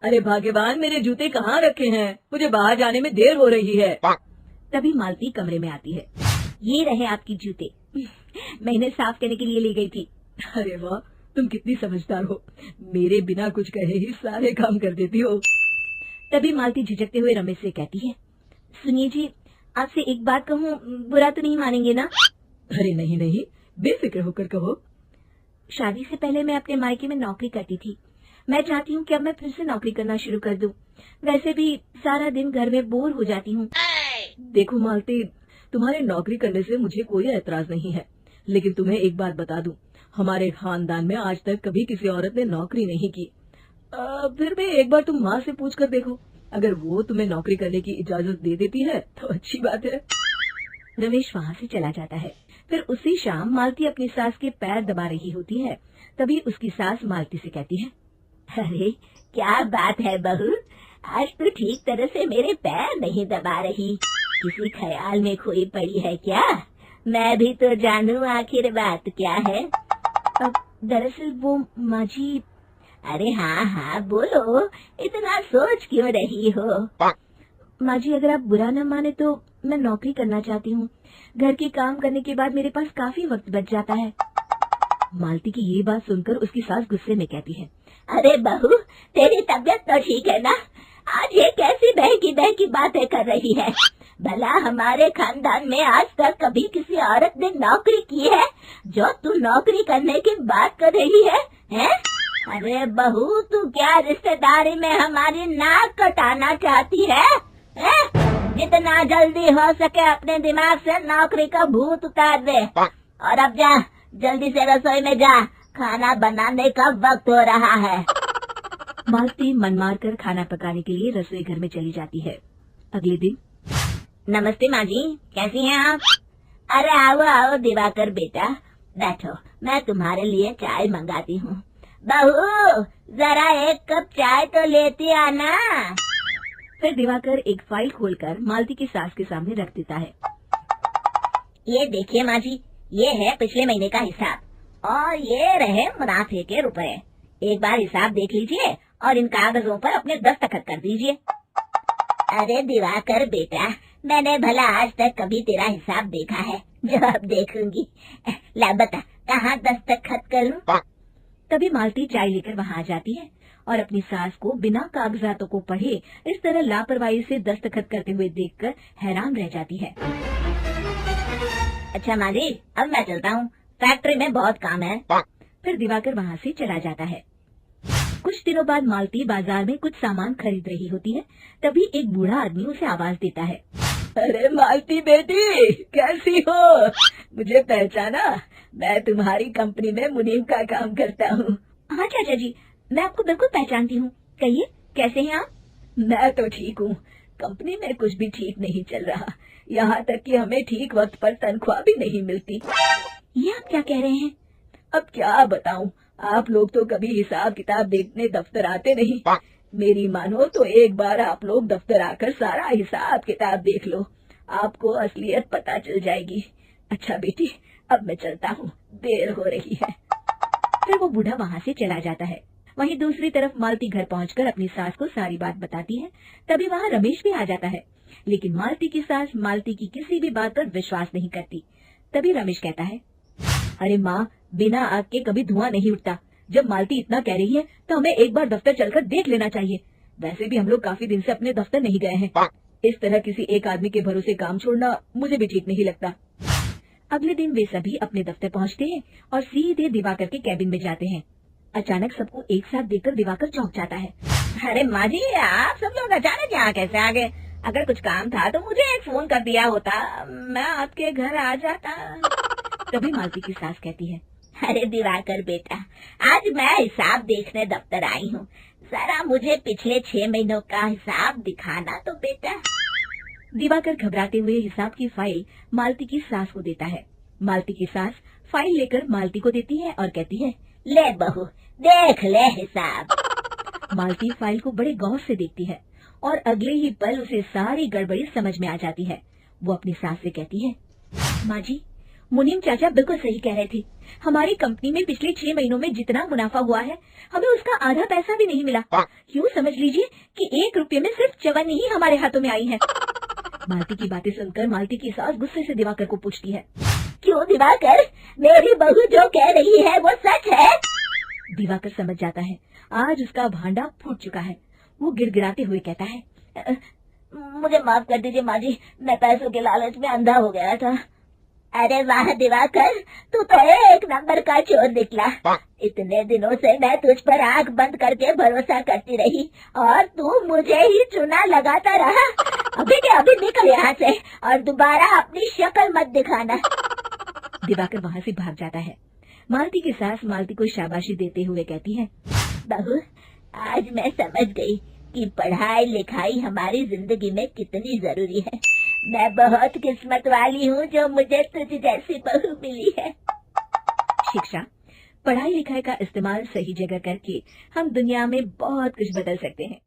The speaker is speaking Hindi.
अरे भाग्यवान, मेरे जूते कहाँ रखे हैं? मुझे बाहर जाने में देर हो रही है। तभी मालती कमरे में आती है। ये रहे आपकी जूते। मैं इन्हें साफ करने के लिए ले गई थी। अरे वाह, तुम कितनी समझदार हो। मेरे बिना कुछ कहे ही सारे काम कर देती हो। तभी मालती झिझकते हुए रमेश से कहती है, सुनिए जी, आपसे एक बात कहूँ, बुरा तो नहीं मानेंगे ना? अरे नहीं नहीं, बेफिक्र होकर कहो। शादी से पहले मैं अपने मायके में नौकरी करती थी। मैं चाहती हूँ कि अब मैं फिर से नौकरी करना शुरू कर दूं। वैसे भी सारा दिन घर में बोर हो जाती हूँ। देखो मालती, तुम्हारे नौकरी करने से मुझे कोई एतराज नहीं है, लेकिन तुम्हें एक बात बता दूं, हमारे खानदान में आज तक कभी किसी औरत ने नौकरी नहीं की। फिर भी एक बार तुम माँ से पूछ कर देखो, अगर वो तुम्हें नौकरी करने की इजाजत दे देती है तो अच्छी बात है। रमेश वहाँ से चला जाता है। फिर उसी शाम मालती अपनी सास के पैर दबा रही होती है। तभी उसकी सास मालती से कहती है, अरे क्या बात है बहू, आज तो ठीक तरह से मेरे पैर नहीं दबा रही। किसी ख्याल में खोई पड़ी है क्या? मैं भी तो जानूं आखिर बात क्या है। दरअसल वो माँ जी। अरे हाँ हाँ बोलो, इतना सोच क्यों रही हो? माँ जी, अगर आप बुरा न माने तो मैं नौकरी करना चाहती हूँ। घर के काम करने के बाद मेरे पास काफी वक्त बच जाता है। मालती की ये बात सुनकर उसकी सास गुस्से में कहती है, अरे बहू, तेरी तबीयत तो ठीक है ना? आज ये कैसी बहकी बातें कर रही है? भला हमारे खानदान में आज तक कभी किसी औरत ने नौकरी की है जो तू नौकरी करने की बात कर रही है, हैं? अरे बहू, तू क्या रिश्तेदारी में हमारी नाक कटाना चाहती है? जितना जल्दी हो सके अपने दिमाग से नौकरी का भूत उतार दे, और अब जा, जल्दी से रसोई में जा, खाना बनाने का वक्त हो रहा है। मालती मन मार कर खाना पकाने के लिए रसोई घर में चली जाती है। अगले दिन, नमस्ते माँ जी, कैसी हैं आप? अरे आओ आओ दिवाकर बेटा, बैठो, मैं तुम्हारे लिए चाय मंगाती हूँ। बहू, जरा एक कप चाय तो लेती आना। फिर दिवाकर एक फाइल खोलकर मालती की सास के सामने रख देता है। ये देखिए माँ जी, ये है पिछले महीने का हिसाब और ये रहे मुनाफे के रुपए। एक बार हिसाब देख लीजिए और इन कागजों पर अपने दस्तखत कर दीजिए। अरे दिवाकर बेटा, मैंने भला आज तक कभी तेरा हिसाब देखा है जो अब देखूंगी? ला बता, कहाँ दस्तखत करूँ? तभी मालती चाय लेकर वहाँ आ जाती है और अपनी सास को बिना कागजातों को पढ़े इस तरह लापरवाही से दस्तखत करते हुए देखकर हैरान रह जाती है। अच्छा माँ जी, अब मैं चलता हूँ, फैक्ट्री में बहुत काम है। फिर दिवाकर वहाँ से चला जाता है। कुछ दिनों बाद मालती बाजार में कुछ सामान खरीद रही होती है। तभी एक बूढ़ा आदमी उसे आवाज देता है, अरे मालती बेटी, कैसी हो? मुझे पहचाना? मैं तुम्हारी कंपनी में मुनीम का काम करता हूँ। हाँ चाचा जी, मैं आपको बिल्कुल पहचानती हूँ। कहिए, कैसे हैं आप? मैं तो ठीक हूँ, कंपनी में कुछ भी ठीक नहीं चल रहा, यहाँ तक कि हमें ठीक वक्त पर तनख्वाह भी नहीं मिलती। ये आप क्या कह रहे हैं? अब क्या बताऊँ, आप लोग तो कभी हिसाब किताब देखने दफ्तर आते नहीं। मेरी मानो तो एक बार आप लोग दफ्तर आकर सारा हिसाब किताब देख लो, आपको असलियत पता चल जाएगी। अच्छा बेटी, अब मैं चलता हूँ, देर हो रही है। फिर वो बूढ़ा वहाँ से चला जाता है। वहीं दूसरी तरफ मालती घर पहुंचकर अपनी सास को सारी बात बताती है। तभी वहाँ रमेश भी आ जाता है, लेकिन मालती की सास मालती की किसी भी बात पर विश्वास नहीं करती। तभी रमेश कहता है, अरे माँ, बिना आग के कभी धुआं नहीं उठता। जब मालती इतना कह रही है तो हमें एक बार दफ्तर चलकर देख लेना चाहिए। वैसे भी हम लोग काफी दिन से अपने दफ्तर नहीं गए हैं। इस तरह किसी एक आदमी के भरोसे काम छोड़ना मुझे भी ठीक नहीं लगता। अगले दिन वे सभी अपने दफ्तर पहुंचते हैं और सीधे दिवाकर के कैबिन में जाते हैं। अचानक सबको एक साथ देखकर दिवाकर चौंक जाता है। अरे माँ जी, आप सब लोग अचानक यहाँ कैसे आ गए? अगर कुछ काम था तो मुझे एक फोन कर दिया होता, मैं आपके घर आ जाता। तभी मालती की सास कहती है, अरे दिवाकर बेटा, आज मैं हिसाब देखने दफ्तर आई हूँ, जरा मुझे पिछले 6 महीनों का हिसाब दिखाना तो बेटा। दिवाकर घबराते हुए हिसाब की फाइल मालती की सास को देता है। मालती की सास फाइल लेकर मालती को देती है और कहती है, ले बहू, देख ले हिसाब। मालती फाइल को बड़े गौर से देखती है और अगले ही पल उसे सारी गड़बड़ी समझ में आ जाती है। वो अपनी सास से कहती है, माँ जी, मुनीम चाचा बिल्कुल सही कह रहे थे। हमारी कंपनी में पिछले 6 महीनों में जितना मुनाफा हुआ है, हमें उसका आधा पैसा भी नहीं मिला। यूँ समझ लीजिए कि 1 रुपये में सिर्फ चवन्नी ही हमारे हाथों में आई है। मालती की बातें सुनकर मालती की सास गुस्से से दिवाकर को पूछती है, क्यों दिवाकर, मेरी बहू जो कह रही है वो सच है? दिवाकर समझ जाता है आज उसका भांडा फूट चुका है। वो गिड़गिड़ाते हुए कहता है, मुझे माफ कर दीजिए माँ जी, मैं पैसों के लालच में अंधा हो गया था। अरे वाह दिवाकर, तू तो एक नंबर का चोर निकला। इतने दिनों से मैं तुझ पर आंख बंद करके भरोसा करती रही और तू मुझे ही चुना लगाता रहा। अभी के अभी निकल यहाँ से और दोबारा अपनी शक्ल मत दिखाना। दिवाकर वहाँ से भाग जाता है। मालती की सास मालती को शाबाशी देते हुए कहती है, बहू, आज मैं समझ गई कि पढ़ाई लिखाई हमारी जिंदगी में कितनी जरूरी है। मैं बहुत किस्मत वाली हूँ जो मुझे तुझ जैसी बहू मिली है। शिक्षा, पढ़ाई लिखाई का इस्तेमाल सही जगह करके हम दुनिया में बहुत कुछ बदल सकते हैं।